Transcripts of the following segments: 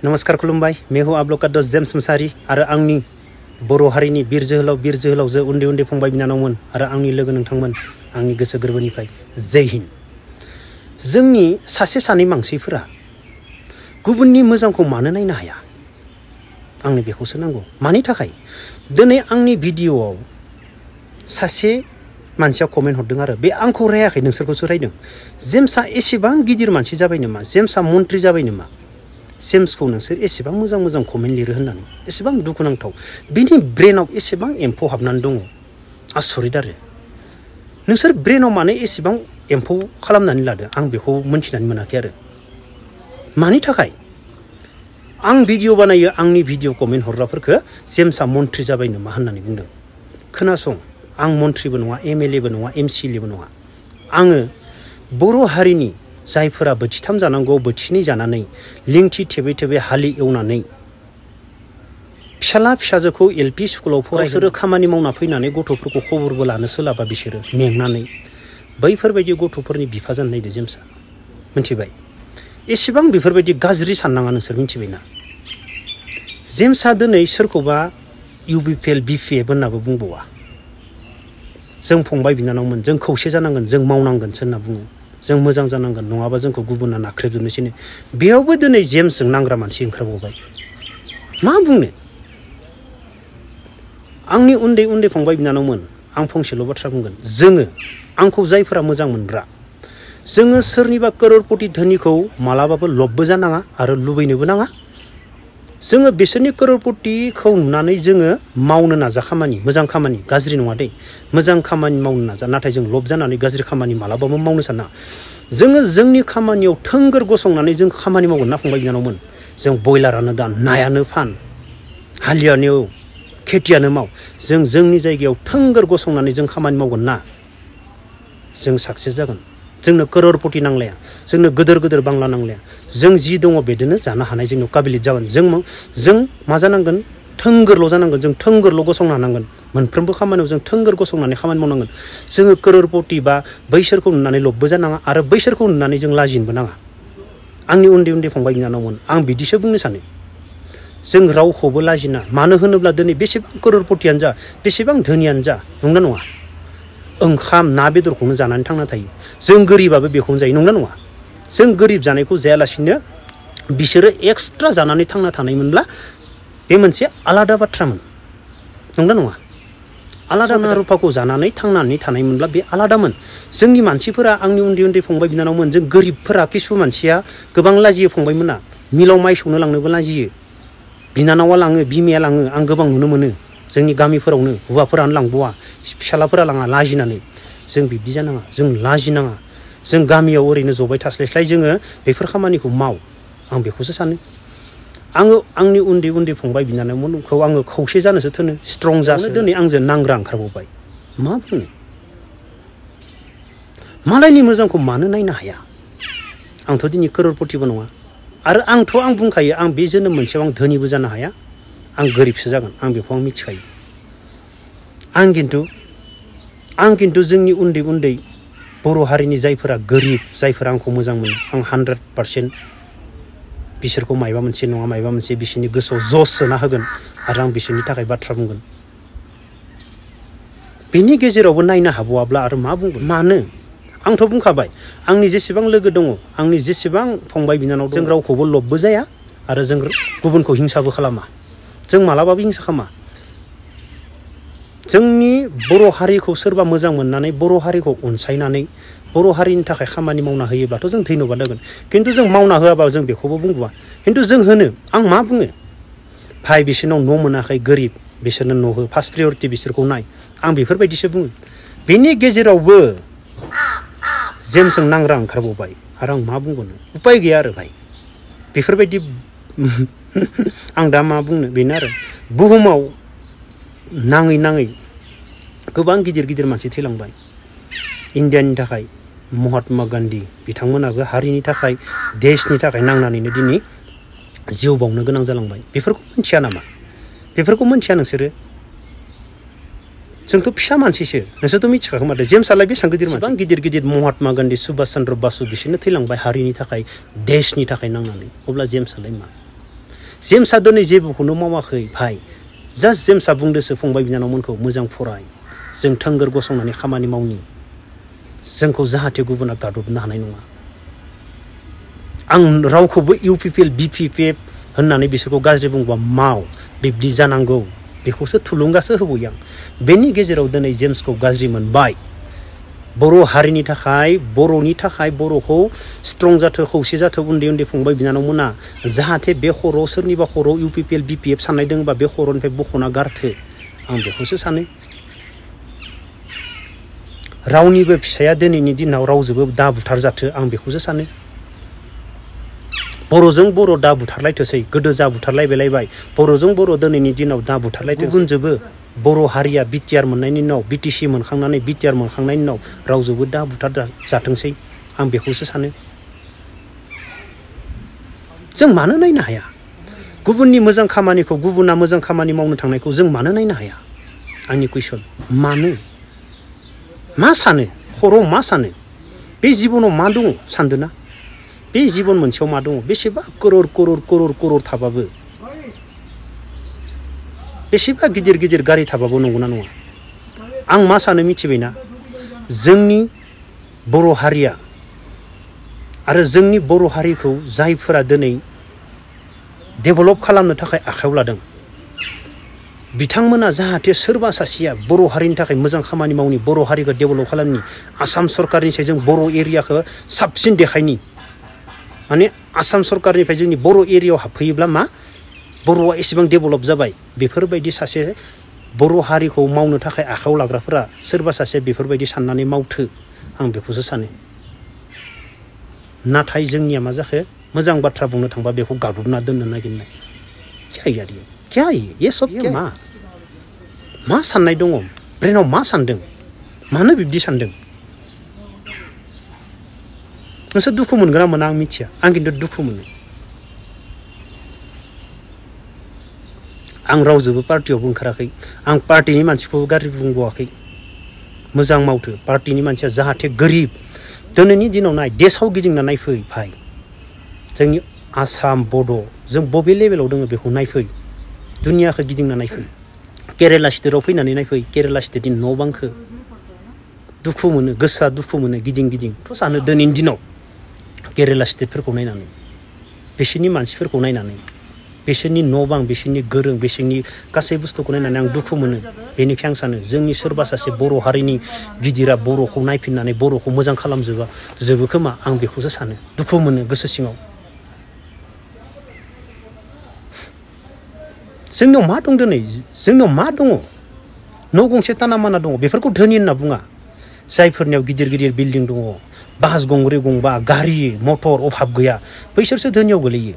नमस्कार खुलुमबाय मेहु आब्लकाद जेम्स मुसाहारि आरो आंनि बर' हारिनि बिर जोहोलावजो उन्दै उन्दै फंबाय बिनानावमोन आरो आंनि लोगो नोंथांमोन आंनि गोसो गोरबोनिफ्राय जय हिन्द। जोंनि सासे सानै मानसिफोरा गुबुननि मोजांखौ मानो नायनो हाया? आंनो बेखौसो नांगौ। मानि थाखाय? दिनै आंनि भिडिअआव सासे मानसिया कमेन्ट हरदों आरो बे आंखौ रायाखै, नोंसोरखौसो रायदों। जेम्सआ एसेबां गिदिर मानसि जाबाय नामा? जेम्सआ मन्त्रि जाबाय नामा? जेम्सखौ नोंसोर एसेबां मोजां कमेन्ट लिरो होननानै एसेबां दुखुनांथाव। बिनि ब्रेनाव एसेबां एम्फौ हाबनानै दङ, आसरित आरो। नोंसोर ब्रेनाव मानो एसेबां एम्फौ खालामनानै लादो आं बेखौ मोनथिनानै मोनाखै आरो। मानि थाखाय? आं भिडिअ बानायो, आंनि भिडिअ कमेन्ट हरग्राफोरखौ जेम्सआ मन्त्रि जाबाय नामा होननानै बुंदों। खोनासं, आं मन्त्रिबो नङा, एमएलएबो नङा, एमसिएलएबो नङा। आङो बर' हारिनि जायफोरा बोथिथाम जानांगौ बोथिनै जानानै लिंथि थेबै हालि एवनानै फिसाला फिसाजोखौ एलपि स्कुलाव फरायसोरो खामानि मावना फैनानै गथ'फोरखौ खबरबो लानो सोलाबा बिसोरो मेंनानै बैफोरबायदि गथ'फोरनि बिफा जानो नायदो जेम्सआ। मिथिबाय? एसेबां बेफोरबायदि गाज्रि साननाङा, नोंसोर मिथिबायना? जेम्सआ दिनै सोरखौबा इउबिपिएल बिपिएफ होननाबो बुंबावा। जों फंबाय बिनानावमोन, जों खौसे जानांगोन, जों मावनांगोनसो होनना बुङो। जों मोजां जानांगोन, नङाबा जोंखौ गुबुना नाख्रेबजोबनोसैनो। बेयावबो दिनै जेम्सजों नांग्रा मानसि ओंखारबावबाय। मा बुंनो? आंनि उन्दै उन्दै फंबाय बिनानावमोन, आं फंसेल' बाथ्रा बुंगोन। जोङो, आंखौ जायफोरा मोजां मोनग्रा, जोङो सोरनिबा करोड़पति धोनिखौ मालाबाबो लबबो जानाङा आरो लुबैनोबो नाङा। जोङो बिसोरनि करोड़पतिखौ नुनानै जोङो मावनो नाजा खामानि, मोजां खामानि, गाज्रि नङा दे, मोजां खामानि मावनो नाजा। नाथाय जों लब जानानै गाज्रि खामानि मालाबाबो मावनो साना। जोङो जोंनि खामानियाव थोंगोर गसंनानै जों खामानि मावगोन ना फंबाय बिनानावमोन। जों बयलारानो दान, नायानो फान, हालियानो एव, खेथियानो माव। जों जोंनि जायगायाव थोंगोर गसंनानै जों खामानि मावगोन ना, जों साक्सेस जागोन। जोंनो करोड़पति नांलाया, जोंनो गोदोर बांला नांलाया। जों जि दङ बेदोनो जानो हानाय जोंनाव काबिलियत जागोन। जों मा जानांगोन? थोंगोरल' जानांगोन। जों थोंगोरल' गसंनो हानांगोन। मोनफ्रोमबो खामानियाव जों थोंगोर गसंनानै खामानि मावनांगोन। जोङो करोड़पति बा बैसोरखौ नुनानै लबबो जानाङा आरो बैसोरखौ नुनानै जों लाजिनोबो नाङा। आंनि उन्दै उन्दै फंबाय बिनानावमोन, आं बिदिसो बुंनो सानो। जों रावखौबो लाजिना। मानो होनोब्ला दिनै बेसेबां करोड़पतियानो जा, बेसेबां धोनियानो जा, नंगौना नङा? ओंखाम ना बेदरखौनो जानानै थांना थायो। जों गोरिबाबो बेखौनो जायो, नंगौना नङा? जों गोरिब जानायखौ जायालासिनो बिसोरो एक्सट्रा जानानै थांना थानायमोनब्ला बे मोनसे आलादा बाथ्रामोन, नंगौना नङा? आलादा ना रुफाखौ जानानै थांनानै थानायमोनब्ला बे आलादामोन। जोंनि मानसिफोरा, आंनि उन्दै उन्दै फंबाय बिनानावमोन, जों गोरिबफोरा किसु मानसिया गोबां लाजियो फंबायमोना। मिलाव माइ सौनो लांनोबो लाजियो। बिनानावा लाङो, बिमाया लाङो, आं गोबां नुनो मोनो। जोंनि गामिफोरावनो हौवाफोरानो लांबावा, फिसालाफोरा लाङा लाजिनानै। जों बिब्दि जानाङा, जों लाजिनाङा। जों गामियाव ओरैनो जबाय थास्लायस्लाय जोङो बेफोर खामानिखौ माव, आं बेखौसो सानो। आङो आंनि उन्दै उन्दै फंबाय बिनानावमोनखौ आङो खौसे जानोसो थोनो, स्ट्रं जानो। दिनै आंजों नांग्रा ओंखारबावबाय। मा बुंनो? मालायनि मोजांखौ मानो नायनो हाया? आंथ' दिनै करोड़पतिबो नङा आरो आं बुंखायो, आं बे जोनोम मोनसेयाव आं धोनिबो जानो हाया, आं गोरिबसो जागोन। आं बेखौ आं मिथिखायो। आं खिन्थु जोंनि उन्दै उन्दै बर' हारिनि जायफोरा गोरिब, जायफोरा आंखौ मोजां मोनो, आं 100% बिसोरखौ मायबा मोनसे नङा मायबा मोनसे बिसोरनि गोसोआव जस सोना होगोन आरो आं बिसोरनि थाखाय बाथ्रा बुंगोन। बिनि गेजेरावबो नायनो हाबावाब्ला आरो मा बुंगोन? मानो? आंथ' बुंखाबाय, आंनि जेसेबां लोगो दङ, आंनि जेसेबां फंबाय बिनानाव दङ, जों रावखौबो लबबो जाया आरो जों गुबुनखौ हिंसाबो खालामा। जों मालाबाबो हिंसा खालामा। जोंनि बर' हारिखौ सोरबा मोजां मोननानै, बर' हारिखौ अनसायनानै, बर' हारिनि थाखाय खामानि मावना होयोब्लाथ' जों धन्यबाद होगोन। खिन्थु जों मावना होआबा जों बेखौबो बुंबोआ। खिन्थु जों होनो, आं मा बुङो? भाइ बिसोरनाव न' मोनाखै, गोरिब, बिसोरनो न' हो, फार्स्ट प्रायरिटि बिसोरखौ नाय, आं बेफोरबायदिसो बुङो। बेनि गेजेरावबो जेम्सजों नांग्रा ओंखारबावबाय आरो आं मा बुंगोन? उपाय गैया आरो भाइ। बेफोरबायदि आं दा मा बुंनो? बेनो आरो बुहुमाव नाङै गोबां गिदिर मानसि थैलांबाय इण्डियानि थाखाय। महात्मा गान्धी बिथांमोनाबो हारिनि थाखाय, देशनि थाखाय नांनानैनो दिनै जिउ बावनो गोनां जालांबाय। बेफोरखौ मिथिया नामा? बेफोरखौ मिथिया नोंसोरो? जोंथ' फिसा मानसिसो, नोंसोरथ' मिथिखागौ माथो। जेम्सआलाय बेसेबां गिदिर मानसि? गिदिर महात्मा गान्धी, सुभाष चन्द्र बासु बिसोरनो थैलांबाय हारिनि थाखाय, देशनि थाखाय नांनानै। अब्ला जेम्सआलाय मा? जेम्सआ दिनै जेबोखौनो मावाखै भाई जास्ट जेम्सआ बुंदोसो फंबाय बिनानावमोनखौ मोजां फराय जों थोंगोर गसंनानै खामानि मावनि जोंखौ जाहाथे गुबुना गादबनो हानाय नङा आं रावखौबो इउपिपिएल बिपिपिएफ होननानै बिसोरखौ गाज्रि बुंबा माव बिब्दि जानांगौ बेखौसो थुलुंगासो होबोयो आं बेनि गेजेराव दिनै जेम्सखौ गाज्रि मोनबाय बर' हारिनि थाखाय बर'नि थाखाय बर'खौ स्ट्रं जाथो खौसे जाथो उन्दै उन्दै फंबाय बिनानावमोना जाहाथे बे खर'आव सोरनिबा खर'आव इउपिपिएल बिपिएफ साननाय दङबा बे खर'निफ्राय बख'ना गारथो आं बेखौसो सानो रावनिबो फिसाया दिनैनि दिनाव रावजोंबो दा बुथार जाथो आं बेखौसो सानो बर'जों बर' दा बुथारलायथोसै गोदो जा बुथारलायबाय बर'जों बर' दिनैनि दिनाव दा बुथारलायथो गुबुनजोंबो बर' हारिया बिटिआर मोननायनि उनाव बिटिसि मोनखांनानै बिटिआर मोनखांनायनि उनाव रावजोंबो दा बुथार जाथोंसै आं बेखौसो सानो जों मानो नायनो हाया गुबुननि मोजां खामानिखौ गुबुना मोजां खामानि मावनो थांनायखौ जों मानो नायनो हाया आंनि कुइसन मानो मा सानो खर'आव मा सानो बे जिबनाव मा दङ सानदोना बे जिबन मोनसेयाव मा दङ बेसेबा करोड़ करोड़ करोड़ करोड़ थाबाबो बेसेबा गिदिर गिदिर गारि थाबाबो नंगौना नङा आं मा सानो मिथिबायना जोंनि बर' हारिया आरो जोंनि बर' हारिखौ जायफोरा दिनै डेभेलप खालामनो थाखाय आखायाव लादों बिथांमोना जाहाथे सोरबा सासेया बर' हारिनि थाखाय मोजां खामानि मावनि बर' हारिखौ डेभेलप खालामनि आसाम सरकारनिफ्राय जों बर' एरियाखौ साबसिन देखायनि माने आसाम सरकारनिफ्राय जोंनि बर' एरियायाव हाबफैयोब्ला मा बर'आ एसेबां डेभेलप जाबाय बेफोरबायदि सासे बर' हारिखौ मावनो थाखाय आखायाव लाग्राफोरा सोरबा सासे बेफोरबायदि साननानै मावथो आं बेखौसो सानो नाथाय जोंनिया मा जाखो मोजां बाथ्रा बुंनो थांबा बेखौ गादबना दोननो नागिरनाय क्या ये सब मा साननाय दङ ब्रेनाव मा सानदों मानो बिब्दि सानदों नोंसोर दुखु मोनगोन ना मोना आं मिथिया आं खिन्थु दुखु मोनो आं रावजोंबो पार्टियावबो ओंखाराखै आं पार्टिनि मानसिखौबो गाज्रि बुंबावाखै मोजां मावथो पार्टिनि मानसिया जाहाथे गोरिब दिनैनि दिनाव नाय देशआव गिदिंना नायफै भाई जोंनि आसाम बड' जों बबे लेभेलाव दङ बेखौ नायफै दुनियाखौ गिदिंना नायफै केरेला स्टेटआव फैनानै नायफै केरेला स्टेटनि न' बांखौ दुखु मोनो गोसोआ दुखु मोनो गिदिं थ' सानो दिनैनि दिनाव केरेला स्टेटफोरखौ नायनानै बिसोरनि मानसिफोरखौ नायनानै बिसोरनि न' बां बिसोरनि गोरों बिसोरनि गासै बुस्थुखौ नायनानै आं दुखु मोनो बेनिखाय आं सानो जोंनि सोरबा सासे बर' हारिनि गिदिरा बर'खौ नायफिननानै बर'खौ मोजां खालामजोबो खोमा आं बेखौसो सानो दुखु मोनो गोसो सिङाव जोंनाव मा दं दिनै जोंनाव मा दङ न' गंसे ताना माना दङ बेफोरखौ धोनि होनना बुङा जायफोरनियाव गिदिर गिदिर बिल्डिं दङ बास गंब्रै गंबा गारि मटर अभाब गैया बैसोरसो धोनियाव गोलैयो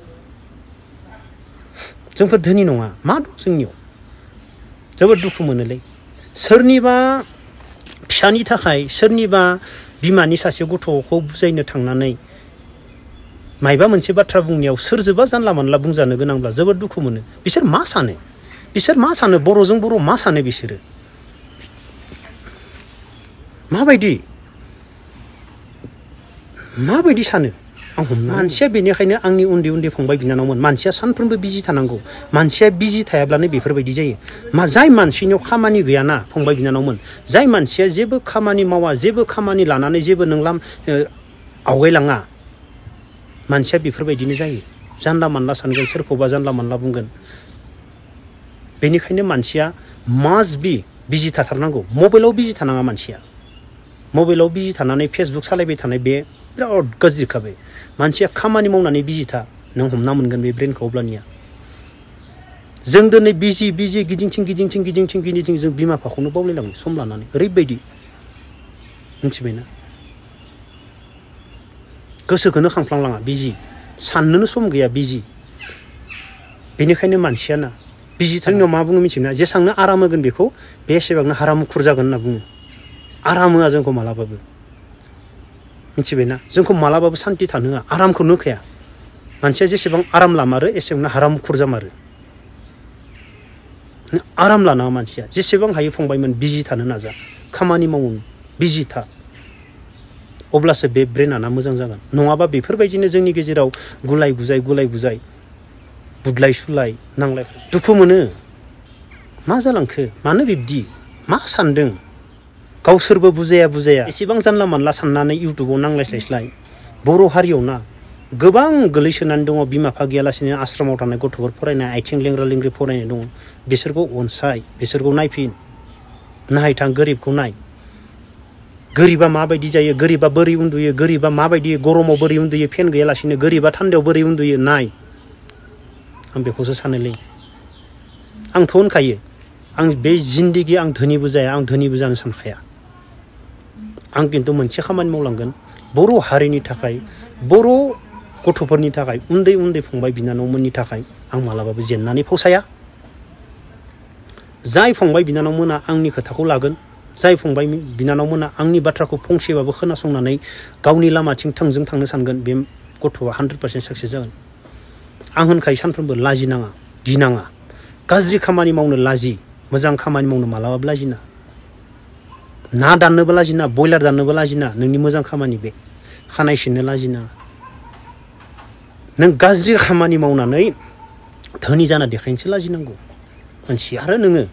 जोंफोर धोनि नङा मा दं जोंनियाव जोबोद दुखु मोनोलै सोरनिबा फिसानि थाखाय सोरनिबा बिमानि सासे गथ'खौ बुजायनो थांनानै मायबा मोनसे बाथ्रा बुंनायाव सोरजोंबा जानला मानला बुंजानो गोनांब्ला जोबोद दुखु मोनो बिसोर मा सानो बर'जों बर' मा सानो बिसोरो माबायदि सानो आं हमना मानसिया बेनिखायनो आंनि उन्दै उन्दै फंबाय बिनानावमोन मानसिया सानफ्रोमबो बिजि थानांगौ मानसिया बिजि थायाब्लानो बेफोरबायदि जायो जाय मानसिनियाव खामानि गैयाना फंबाय बिनानावमोन जाय मानसिया जेबो खामानि मावा जेबो खामानि लानानै जेबो नोंलाम आवगायलाङा मानसिया बेफोरबायदिनो जायो जानला मानला सानगोन सोरखौबा जानला मानला बुंगोन बेनिखायनो मानसिया मास्ट बि बिजि थाथारनांगौ मबाइलाव बिजि थानाङा मानसिया मबाइलाव बिजि थानानै फेसबुक सालायबाय थानाय बे बिराद गाज्रिखाबे मानसिया खामानि मावनानै बिजि था नों हमना मोनगोन बे ब्रेनखौ अब्लानिया जों दिनै बिजि गिदिंथिं जों बिमा बिफाखौनो बावलायलाङो सम लानानै ओरैबायदि मिथिबायना गोसोखौनो खांफ्लांलाङा बिजि साननोनो सम गैया बिजि बेनिखायनो मानसियाना बिजि जोंनियाव मा बुङो मिथिगोना जेसांनो आराम होगोन बेखौ बे एसेबांनो हारामुखुर जागोन होनना बुङो आराम होआ जोंखौ मालाबाबो मिथिबायना जोंखौ मालाबाबो सान्थि थानो होआ आरामखौनो होखाया मानसिया जेसेबां आराम लामारो एसेबांनो हारामुखुर जामारो आराम लानाङा मानसिया जेसेबां हायो फंबायमोन बिजि थानो नाजा खामानि मावो बिजि था अब्लासो बे ब्रेनाना मोजां जागोन नङाबा बेफोरबायदिनो जोंनि गेजेराव गुलाय गुजाय बुदलाय सुलाय नांलाय दुखु मोनो मा जालांखो मानो बिब्दि मा सानदों गावसोरबो बुजाया एसेबां जानला मानला साननानै इउटुबाव नांलायस्लायस्लाय बर' हारियाव ना गोबां गोलैसोनानै दङ बिमा बिफा गैयालासेनो आश्रमाव थानाय गथ'फोर फरायनाय आथिं लेंग्रा लेंग्रि फरायनाय दङ बिसोरखौ अनसाय बिसोरखौ नायफिन नायथां गोरिबखौ नाय गोरिबा माबायदि जायो गोरिबा बोरै उन्दुयो गोरिबा माबायदि गरमाव बोरै उन्दुयो फेन गैयालासेनो गोरिबा थान्दायाव बोरै उन्दुयो नाय आं बेखौसो सानोलै आंथ' होनखायो आं बे जिन्दगि आं धोनिबो जाया आं धोनिबो जानो सानखाया आं खिन्थु मोनसे खामानि मावलांगोन बर' हारिनि थाखाय बर' गथ'फोरनि थाखाय उन्दै उन्दै फंबाय बिनानावमोननि थाखाय आं मालाबाबो जेननानै फावसाया जाय फंबाय बिनानावमोना आंनि खोथाखौ लागोन जाय फंबाय बिनानावमोना आंनि बाथ्राखौ फंसेबाबो खोनासंनानै गावनि लामाथिं थोंजों थांनो सानगोन बे गथ'आ 100% साक्सेस जागोन आं होनखायो सानफ्रोमबो लाजिनाङा गिनाङा गाज्रि खामानि मावनो लाजि मोजां खामानि मावनो मालाबाबो लाजिना ना दाननोबो लाजिना बयलार दाननोबो लाजिना नोंनि मोजां खामानि बे खानाय सिननो लाजिना नों गाज्रि खामानि मावनानै धोनि जाना देखायनोसो लाजिनांगौ मानसिया आरो नोङो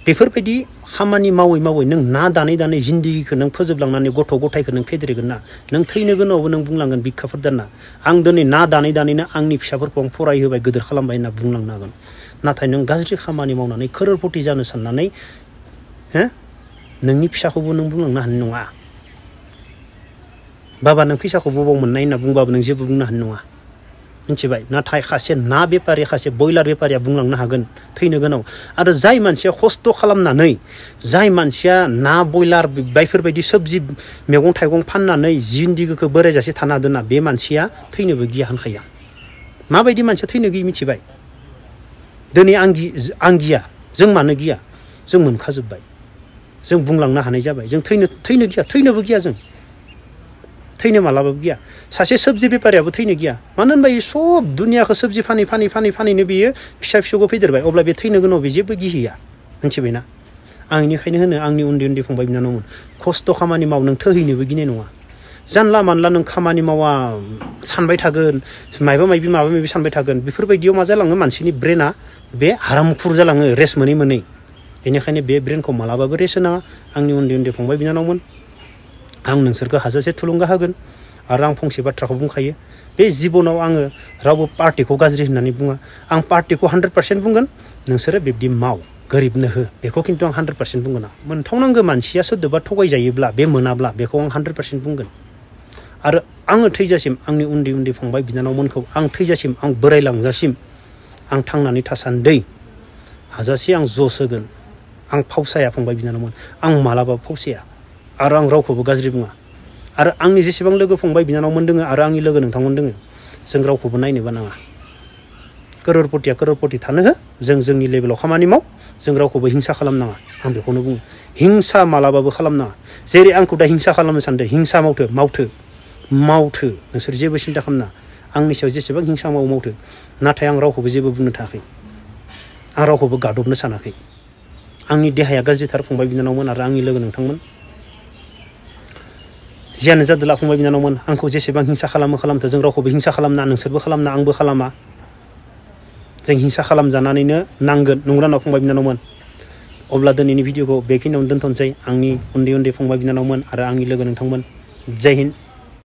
बेफोरबायदि खामानि मावै नों ना दानै जिन्दगिखौ नों फोजोबलांनानै गथ' गथायखौ नों फेदेरगोन ना नों थैनो गोनाङावबो नों बुंलांगोन बिखाफोर दानना आं दिनै ना दानैनो आंनि फिसाफोरखौ आं फरायहोबाय गिदिर खालामबाय होनना बुंलांनो हागोन नाथाय नों गाज्रि खामानि मावनानै खर'रपति जानो साननानै नोंनि फिसाखौबो नों बुंलांनो हानाय नङा बाबा नों फैसाखौ बबाव मोननाय होनना बुंबाबो नों जेबो बुंनो हानाय नङा मिथिबाय नाथाय खासे ना बेपारि खासे बयलार बेपारिया बुंलांनो हागोन थैनो गोनां आरो जाय मानसिया खस्थ' खालामनानै जाय मानसिया ना बयलार बायफोरबायदि सबजि मैगं थाइगं फाननानै जिन्दगिखौ बोरायजासे थानो हादों ना बे मानसिया थैनोबो गिया होनखाया माबायदि मानसिया थैनो गियो मिथिबाय दिनै आं गिया जों मानो गिया जों मोनखाजोब्बाय जों बुंलांनो हानाय जाबाय जों थैनो गिया थैनोबो गिया जों थैनो मालाबाबो गिया सासे सबजि बेपारियाबो थैनो गिया मानो होनबा बे सब दुनियाखौ सबजि फानै बियो फिसा फिसौखौ फेदेरबाय अब्ला बे थैनो गोनां बे जेबो गिहैया मिथिबायना आं बेनिखायनो होनो आंनि उन्दै फंबाय बिनानावमोन खस्थ' खामानि माव नों थैहैनोबो गिनाय नङा जानला मानला नों खामानि मावा सानबाय थागोन माबा माबि सानबाय थागोन बेफोरबायदियाव मा जालाङो मानसिनि ब्रेना बे हारामुखुर जालाङो रेस्ट मोनै बेनिखायनो बे ब्रेनखौ मालाबाबो रेस्ट होनाङा आंनि उन्दै फंबाय बिनानावमोन आं नोंसोरखौ हाजासे थुलुंगा होगोन आरो आं फंसे बाथ्राखौ बुंखायो बे जिबनाव आङो रावबो पार्टिखौ गाज्रि होननानै बुङा आं पार्टिखौ 100% बुंगोन नोंसोरो बिब्दि माव गोरिबनो हो बेखौ खिन्थु आं 100% बुंगोन मोनथावनांगौ मानसिया सोरदोबा थगायजायोब्ला बे मोनाब्ला बेखौ आं 100% बुंगोन आरो आङो थैजासिम आंनि उन्दै फंबाय बिनानावमोनखौ आं थैजासिम आं बोरायलांजासिम आं थांनानै थासान्दै हाजासे आं जस होगोन आं फावसाया फंबाय बिनानावमोन आं मालाबाबो फावसाया आरो आं रावखौबो गाज्रि बुङा आरो आंनि जेसेबां लोगो फंबाय बिनानावमोन दोङो आरो आंनि लोगो नोंथांमोन दोङो जों रावखौबो नायनोबो नाङा करोरपतिया करोरपति थानो हो जों जोंनि लेभेलाव खामानि माव जों रावखौबो हिंसा खालामनाङा आं बेखौनो बुङो हिंसा मालाबाबो खालामनाङा जेरै आंखौ दा हिंसा खालामनो सानदों हिंसा मावथो नोंसोर जेबो सिन्था खालामना आंनि सायाव जेसेबां हिंसा मावथो नाथाय आं रावखौबो जेबो बुंनो थाखाय आं रावखौबो गादबनो सानाखै आंनि देहाया गाज्रिथार फंबाय बिनानावमोन आरो आंनि लोगो नोंथांमोन जियानो जादोला फंबाय बिनानावमोन आंखौ जेसेबां हिंसा खालामथो जों रावखौबो हिंसा खालामना नोंसोरबो खालामना आंबो खालामा जों हिंसा खालामजानानैनो नांगोन नंगौना फंबाय बिनानावमोन अब्ला दिनैनि भिडिअखौ बेखिनियावनो दोनथ'नोसै आंनि उन्दै फंबाय बिनानावमोन आरो आंनि लोगो नोंथांमोन जय हिन्द